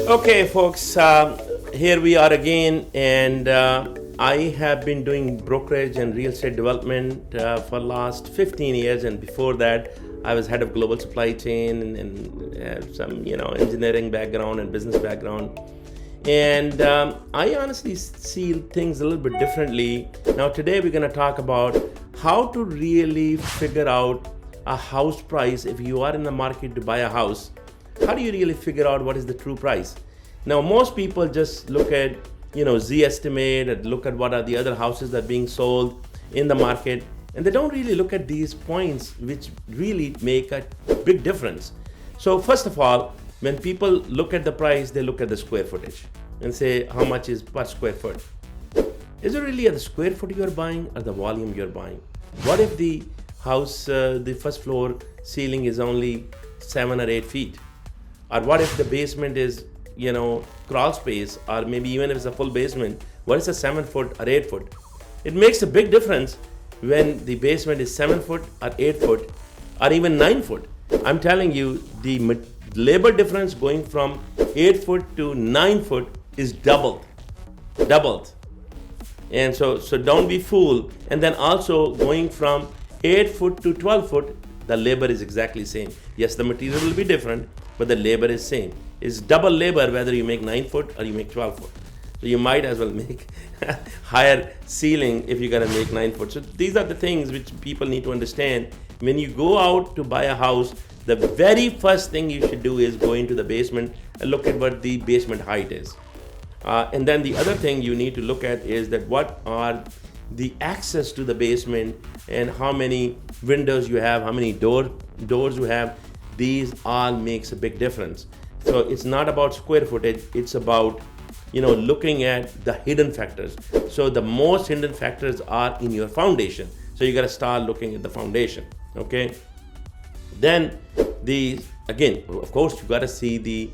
Okay, folks, here we are again, and I have been doing brokerage and real estate development for last 15 years, and before that, I was head of global supply chain and some, engineering background and business background. And I honestly see things a little bit differently. Now, today we're going to talk about how to really figure out a house price. If you are in the market to buy a house, how do you really figure out what is the true price? Now, most people just look at, Z estimate and look at what are the other houses that are being sold in the market, and they don't really look at these points which really make a big difference. So first of all, when people look at the price, they look at the square footage and say how much is per square foot. Is it really the square foot you're buying or the volume you're buying? What if the house, the first floor ceiling is only 7 or 8 feet? Or what if the basement is, crawl space, or maybe even if it's a full basement, what is a 7 foot or 8 foot? It makes a big difference when the basement is 7 foot or 8 foot or even 9 foot. I'm telling you, the labor difference going from 8 foot to 9 foot is doubled. And so don't be fooled. And then also going from 8 foot to 12 foot, the labor is exactly same. Yes, the material will be different, but the labor is same. It's double labor whether you make 9 foot or you make 12 foot. So you might as well make higher ceiling if you're gonna make 9 foot. So these are the things which people need to understand. When you go out to buy a house, the very first thing you should do is go into the basement and look at what the basement height is. And then the other thing you need to look at is that what are the access to the basement and how many windows you have, how many doors you have. These all makes a big difference. So it's not about square footage, it's about looking at the hidden factors. So the most hidden factors are in your foundation. So you got to start looking at the foundation. Okay. Then again, of course, you got to see the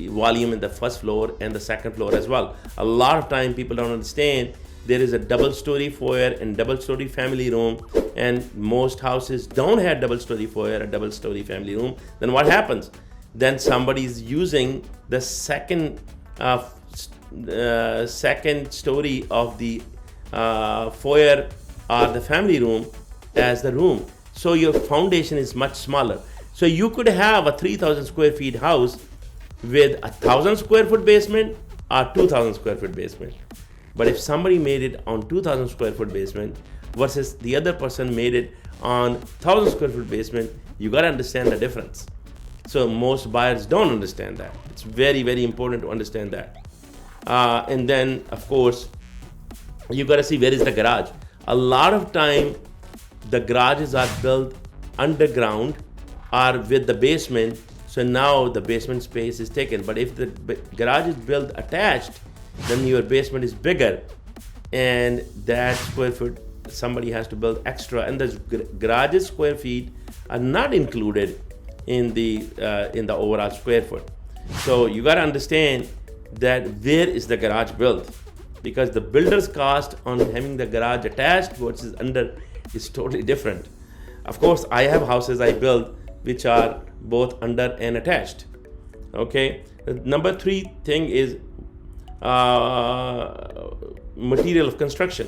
volume in the first floor and the second floor as well. A lot of time people don't understand there is a double-story foyer and double-story family room, and most houses don't have double-story foyer or double-story family room. Then what happens? Then somebody is using the second story of the foyer or the family room as the room. So your foundation is much smaller. So you could have a 3,000 square feet house with a 1,000 square foot basement or 2,000 square foot basement. But if somebody made it on 2,000 square foot basement versus the other person made it on 1,000 square foot basement, you got to understand the difference. So most buyers don't understand that. It's very, very important to understand that. And then, of course, you got to see where is the garage. A lot of time, the garages are built underground or with the basement. So now the basement space is taken. But if the garage is built attached, then your basement is bigger, and that square foot somebody has to build extra, and the garage's square feet are not included in the overall square foot. So you got to understand that where is the garage built, because the builder's cost on having the garage attached versus under is totally different. Of course, I have houses I build which are both under and attached. Okay. The number 3 thing is material of construction.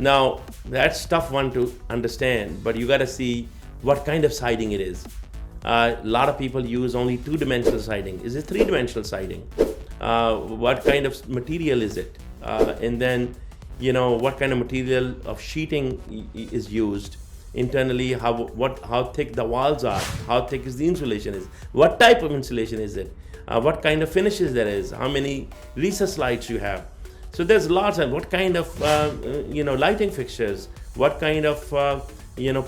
Now that's tough one to understand, but you got to see what kind of siding it is. A lot of people use only 2-dimensional siding. Is it 3-dimensional siding? What kind of material is it? And then what kind of material of sheeting is used internally, how thick the walls are, how thick is the insulation is, what type of insulation is it, what kind of finishes there is, how many recess lights you have. So there's lots of what kind of lighting fixtures, what kind of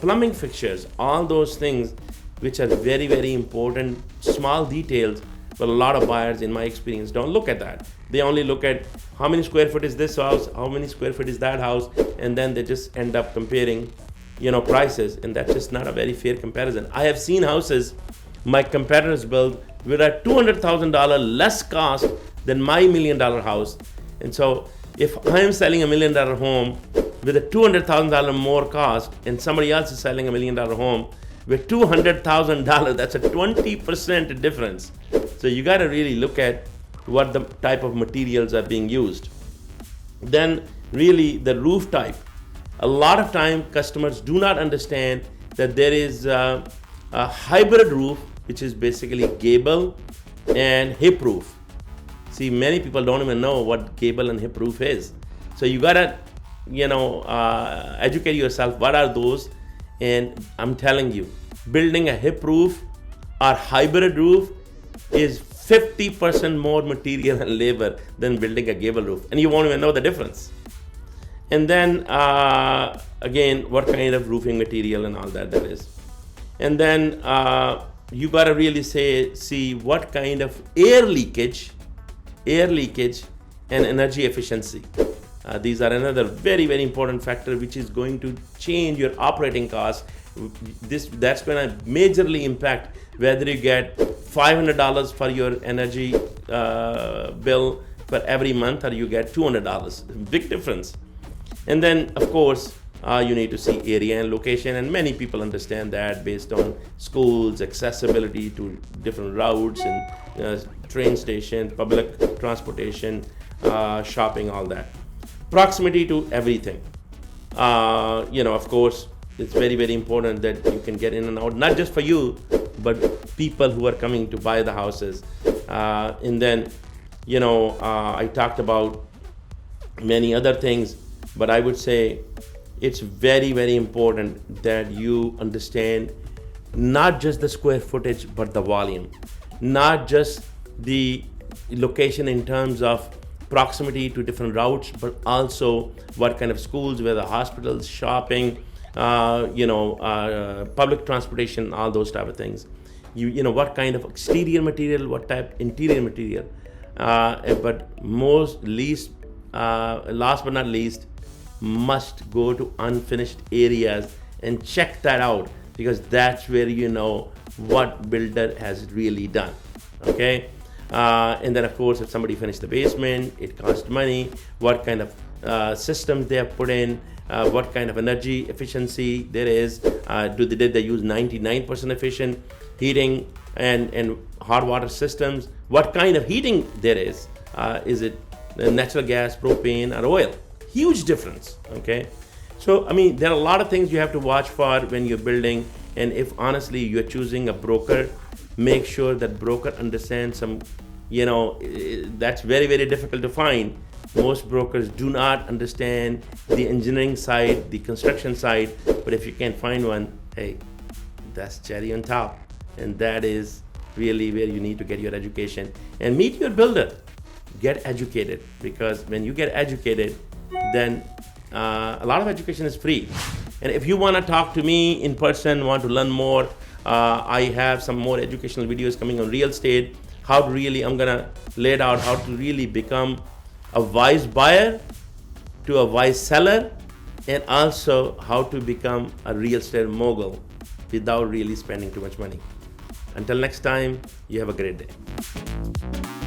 plumbing fixtures, all those things which are very, very important, small details. But a lot of buyers, in my experience, don't look at that. They only look at how many square foot is this house, how many square foot is that house, and then they just end up comparing prices, and that's just not a very fair comparison. I have seen houses my competitors build with a $200,000 less cost than my $1 million house. And so if I am selling $1 million home with a $200,000 more cost, and somebody else is selling $1 million home with $200,000, that's a 20% difference. So you got to really look at what the type of materials are being used. Then really the roof type. A lot of time customers do not understand that there is a hybrid roof, which is basically gable and hip roof. See, many people don't even know what gable and hip roof is. So you gotta, educate yourself. What are those? And I'm telling you, building a hip roof or hybrid roof is 50% more material and labor than building a gable roof, and you won't even know the difference. And then again, what kind of roofing material and all that there is. And then you gotta really see what kind of air leakage and energy efficiency. These are another very, very important factor which is going to change your operating costs. That's going to majorly impact whether you get $500 for your energy bill for every month or you get $200. Big difference. And then, of course, you need to see area and location, and many people understand that based on schools, accessibility to different routes and train station, public transportation, shopping, all that. Proximity to everything. Of course, it's very, very important that you can get in and out, not just for you, but people who are coming to buy the houses. And then, I talked about many other things, but I would say it's very, very important that you understand not just the square footage, but the volume, not just the location in terms of proximity to different routes, but also what kind of schools, whether hospitals, shopping, public transportation, all those type of things. What kind of exterior material, what type interior material. But last but not least, must go to unfinished areas and check that out, because that's where you know what builder has really done. Okay. And then, of course, if somebody finished the basement, it costs money. What kind of systems they have put in, what kind of energy efficiency there is. Did they use 99% efficient heating and hot water systems? What kind of heating there is? Is it natural gas, propane, or oil? Huge difference. Okay. So, there are a lot of things you have to watch for when you're building. And if honestly you're choosing a broker, make sure that broker understands some, that's very, very difficult to find. Most brokers do not understand the engineering side, the construction side, but if you can find one, hey, that's cherry on top. And that is really where you need to get your education and meet your builder. Get educated, because when you get educated, then a lot of education is free. And if you want to talk to me in person, want to learn more, I have some more educational videos coming on real estate. I'm gonna lay it out how to really become a wise buyer to a wise seller, and also how to become a real estate mogul without really spending too much money. Until next time, you have a great day.